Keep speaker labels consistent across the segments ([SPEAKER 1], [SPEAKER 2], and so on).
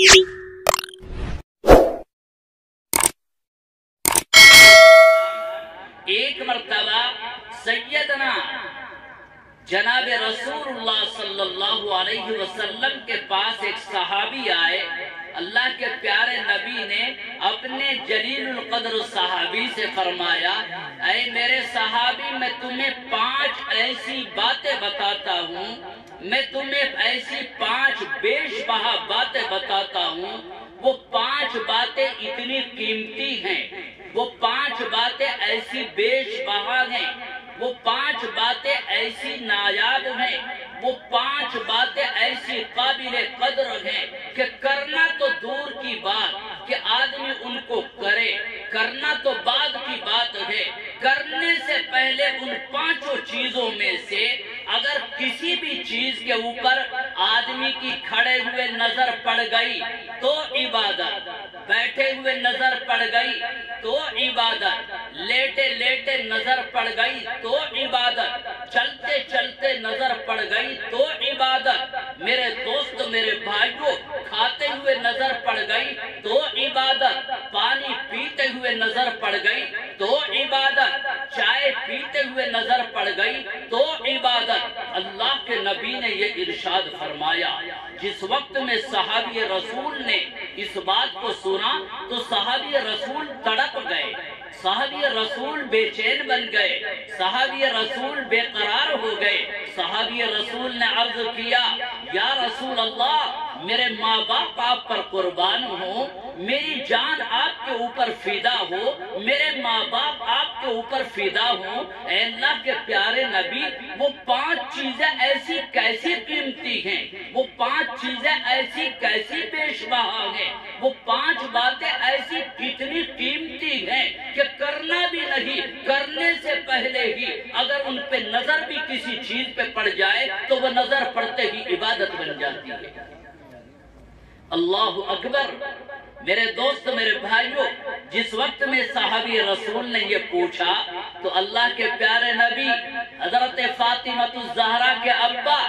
[SPEAKER 1] ایک مرتبہ سیدنا جناب رسولullah صلی اللہ علیہ وسلم کے پاس ایک صحابی آئے. اللہ کے پیارے نبی نے اپنے جلیل القدر صحابی سے فرمایا، اے میرے صحابی، میں تمہیں 5 ایسی باتیں بتاتا ہوں، میں تمہیں ایسی 5 بیش بہا باتیں بتاتا ہوں. وہ 5 باتیں اتنی قیمتی ہیں، وہ 5 باتیں ایسی بیش بہا ہیں، وہ 5 باتیں ایسی نایاب ہیں، وہ 5 باتیں ایسی قابل قدر ہیں کہ کرنا تو دور کی بات کہ آدمی ان کو کرے، کرنا تو بعد کی بات ہے. کرنے سے پہلے ان 5 چیزوں میں سے اگر کسی بھی چیز کے اوپر آدمی کی کھڑے ہوئے نظر پڑ گئی تو عبادت، بیٹھے ہوئے نظر پڑ گئی تو عبادت، لیٹے لیٹے نظر پڑ گئی تو عبادت، چلتے چلتے نظر پڑ گئی تو عبادت. میرے دوست، میرے بھائیوں، کھاتے ہوئے نظر پڑ گئی تو عبادت، پانی پیتے ہوئے نظر پڑ گئی تو عبادت، چائے پیتے ہوئے نظر پڑ گئی تو عبادت. اللہ کے نبی نے یہ ارشاد فرمایا. جس وقت میں صحابی رسول نے اس بات کو سنا تو صحابی رسول تڑپ گئے، صحابی رسول بے چین بن گئے، صحابی رسول بے قرار ہو گئے. صحابی رسول نے عرض کیا، یا رسول اللہ، میرے ماں باپ آپ پر قربان ہوں، میری جان آپ کے اوپر فدا ہو، میرے ماں باپ آپ کے اوپر فدا ہوں. اے اللہ کے پیارے نبی، وہ 5 چیزیں ایسی کیسی قیمتی ہیں، وہ 5 چیزیں ایسی کیسی بیش بہا ہیں، وہ 5 باتیں ایسی کتنی قیمتی ہیں کہ کرنا بھی نہیں، کرنے سے پہلے ہی اگر ان پہ نظر بھی کسی چیز پہ پڑ جائے تو وہ نظر پڑتے ہی عبادت بن جاتی ہے. اللہ اکبر. میرے دوست، میرے بھائیوں، جس وقت میں صحابی رسول نے یہ پوچھا تو اللہ کے پیارے نبی حضرت فاطمہ الزہرا کے ابا،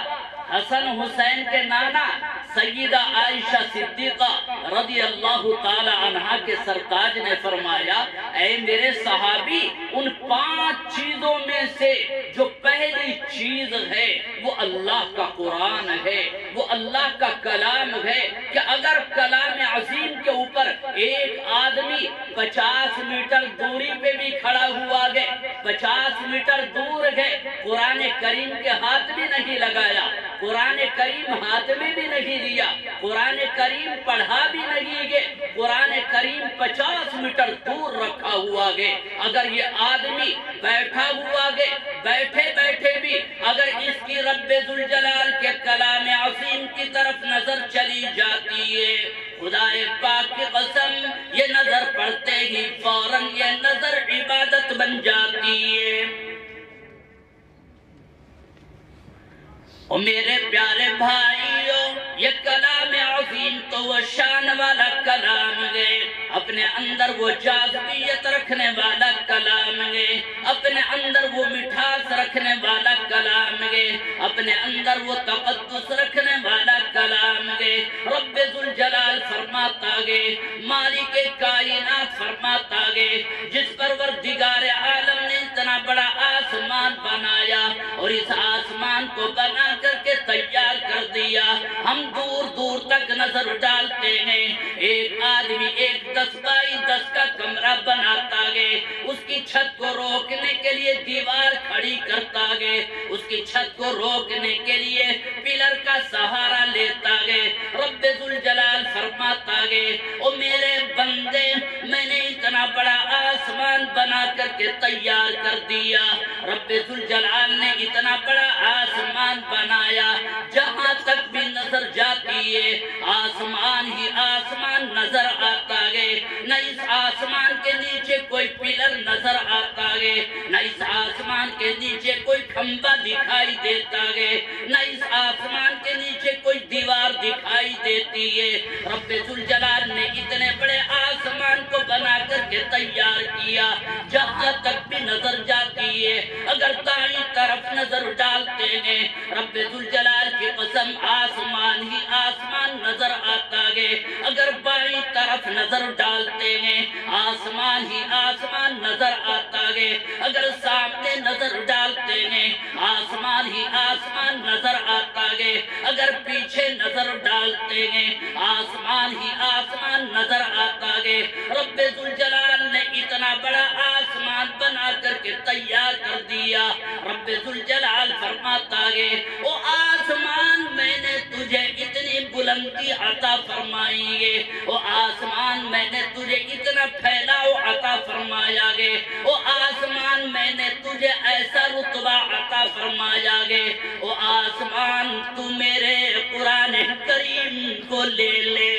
[SPEAKER 1] حسن حسین کے نانا سیدہ عائشہ صدیقہ رضی اللہ تعالی عنہا کے سرتاج نے فرمایا، اے میرے صحابی، ان 5 چیزوں میں سے جو پہلی چیز ہے وہ اللہ کا قرآن ہے، وہ اللہ کا کلام ہے کہ اگر کلام عظیم کے اوپر ایک آدمی 50 میٹر دوری پہ بھی کھڑا ہوا گئے، 50 میٹر دور گئے، قرآن کریم کے ہاتھ بھی نہیں لگایا، قرآن کریم ہاتھ میں بھی نہیں لیا، قرآن کریم پڑھا بھی نہیں گئے، قرآن کریم 50 میٹر دور رکھا ہوا گئے، اگر یہ آدمی بیٹھا ہوا گئے، بیٹھے بیٹھے بھی اگر اس کی رب ذوالجلال کے کلام عظیم کی طرف نظر چلی جاتی ہے، خدا پاک کی قسم، یہ نظر پڑتے ہی فوراً یہ نظر عبادت بن جاتی ہے. اور میرے پیارے بھائیوں، یہ کلام عظیم تو وہ شان والا کلام ہے، اپنے اندر وہ جاذبیت رکھنے والا کلام ہے، اپنے اندر وہ مٹھاس رکھنے والا کلام ہے، اپنے اندر وہ تقدس رکھنے والا کلام ہے. رب ذوالجلال فرماتا ہے، مالک کائنات فرماتا ہے، جس پروردگار عالم نے اتنا بڑا آسمان بنایا اور اس آسمان کو بنا کر کے تیار کر دیا، ہم دور دور تک نظر ڈالتے ہیں. ایک آدمی 10 بائی 10 کا کمرہ بناتا ہے، اس کی چھت کو روکنے کے لیے دیوار کھڑی کرتا ہے، اس کی چھت کو روکنے کے لیے پلر کا سہارا لیتا ہے. رب ذوالجلال فرماتا ہے، او میرے بندے، میں نے اتنا بڑا آسمان بنا کر کے تیار کر دیا. رب ذوالجلال نے اتنا بڑا آسمان بنایا، جہاں تک بھی نظر جاتی ہے آسمان ہی آسمان نظر آتا ہے، نہ اس آسمان کے نیچے کوئی پلر نظر آتا ہے، نہ اس آسمان کے نیچے کوئی کھمبا دکھائی دیتا ہے، نہ اس آسمان کے نیچے کوئی دیوار دکھائی دیتی ہے. رب ذوالجلال نے اتنے بڑے آسمان کو بنا کر کے تیار کیا، جہاں تک بھی نظر جاتی ہے اگر دائیں طرف نظر ڈالتے ہیں رب ذوالجلال کی قسم آسمان ہی آسمان نظر آتا ہے. گے. اگر بائیں طرف نظر ڈالتے ہیں آسمان ہی آسمان نظر آتا گے. اگر سامنے نظر ڈالتے ہیں آسمان ہی آسمان نظر آتا گے. اگر پیچھے نظر ڈالتے ہیں آسمان ہی آسمان نظر آتا گے. رب ذوالجلال نے اتنا بڑا آسمان بنا کر کے تیار کر دیا. رب ذوالجلال فرماتا ہے او آسمان میں نے تجھے اتنی بلندی عطا فرمائی ہے. او آسمان میں نے تجھے اتنا پھیلاؤ عطا فرمایا گے. او آسمان میں نے تجھے ایسا رتبہ عطا فرمایا گے. او آسمان تو میرے قرآن کریم کو لے لے.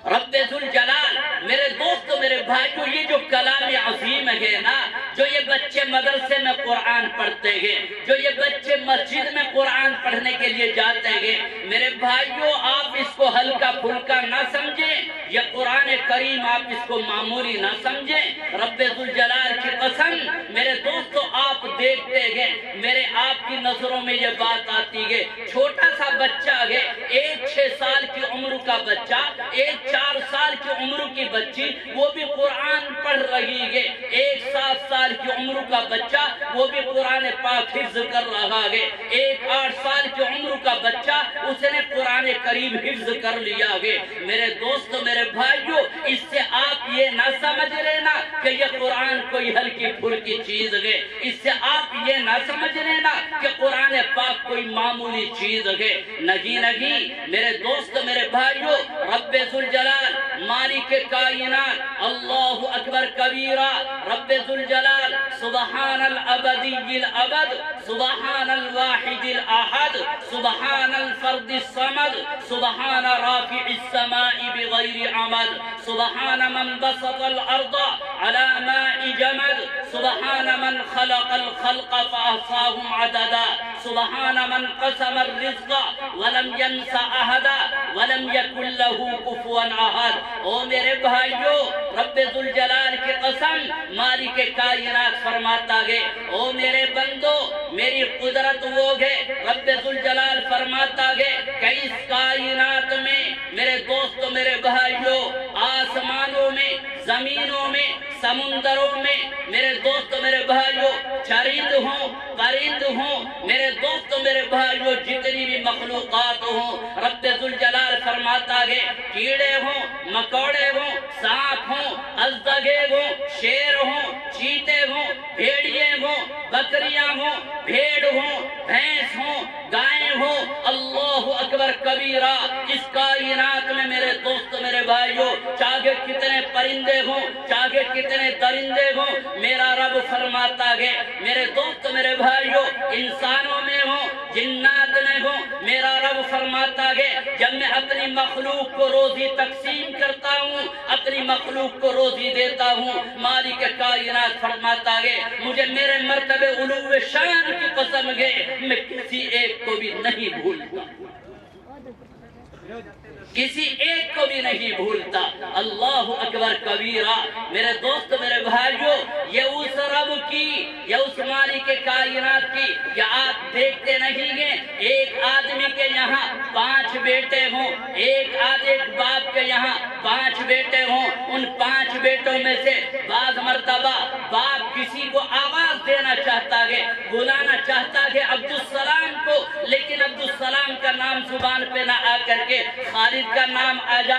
[SPEAKER 1] رب ذوالجلال میرے دوستو میرے بھائیو یہ جو کلام عظیم ہے نا جو یہ بچے مدرسے میں قرآن پڑھتے ہیں جو یہ بچے مسجد میں قرآن پڑھنے کے لیے جاتے ہیں میرے بھائیو آپ اس کو ہلکا پھلکا نہ سمجھیں. یہ قرآن کریم آپ اس کو معمولی نہ سمجھیں. رب ذوالجلال کی قسم میرے دوستو آپ دیکھتے ہیں میرے آپ کی نظروں میں یہ بات آتی ہے. چھوٹا سا بچہ ہے 6 سال کی عمر کا بچہ 4 سال کی عمر کی بچی وہ بھی قرآن پڑھ رہی ہے. 7 سال کی عمر کا بچہ وہ بھی قرآن پاک حفظ کر رہا ہے. 8 سال کی عمر کا بچہ اس نے قرآن کریم حفظ کر لیا ہے. میرے دوستو میرے بھائیو اس سے آپ یہ نہ سمجھ لینا کہ یہ قرآن کوئی ہلکی پھلکی چیز ہے. اس سے آپ یہ نہ سمجھ لینا کہ قرآن پاک کوئی معمولی چیز ہے. نہیں میرے دوستو میرے بھائیو رب ذوالجلال مالک کائنات اللہ اکبر کبیرہ رب ذوالجلال سبحان الابدی الابد سبحان الواحد الاحد سبحان الفرد الصمد سبحان رافع السماء بغیر عمد سبحان من بسط الارض على ماء جمد سبحان من خلق الخلق فاحصاهم عددا سبحان من قسم الرزق ولم ينس احدا ولم يكن له کفوا احد. او میرے بھائیو رب ذوالجلال کی قسم مالک کائنات فرماتا ہے او میرے بندو میری قدرت وہ ہے. رب ذوالجلال فرماتا ہے کہ اس کائنات میں میرے دوستو میرے بھائیو آسمانوں میں زمینوں میں سمندروں میں میرے دوستو میرے بھائیو چرند ہوں پرند ہوں میرے دوستو میرے بھائیو جتنی بھی مخلوقات ہوں رب ذوالجلال فرماتا ہے کیڑے ہوں مکوڑے ہوں سانپ ہوں ازدگے ہوں شیر ہوں چیتے ہوں بھیڑیے ہوں بکریاں ہوں بھیڑ ہوں بھینس ہوں گائیں ہوں اللہ اکبر کبیرہ اس کائنات میں میرے دوست میرے بھائیو چاہے کتنے پرندے ہوں چاہے کتنے درندے ہوں میرا رب فرماتا ہے میرے دوست میرے بھائیو انسانوں میں ہوں جنات میں ہوں میرا رب فرماتا ہے جب میں اپنی مخلوق کو روزی تقسیم کرتا ہوں اپنی مخلوق کو روزی دیتا ہوں مالک کائنات فرماتا ہے مجھے میرے مرتبے علو شان کی قسم ہے میں کسی ایک کو بھی نہیں بھولتا کسی ایک کو بھی نہیں بھولتا. اللہ اکبر کبیرہ میرے دوست میرے بھائیو یہ اس رب کی یہ اس مالک کائنات کی کہ آپ دیکھتے نہیں ہیں ایک آدمی کے یہاں 5 بیٹے ہوں ایک باپ کے یہاں 5 بیٹے ہوں ان 5 بیٹوں میں سے بعض مرتبہ باپ کسی کو آواز دینا چاہتا ہے بلانا چاہتا ہے عبدالسلام کو لیکن عبدالسلام کا نام زبان پہ نہ آ کر کے خالد کا نام آ جاتا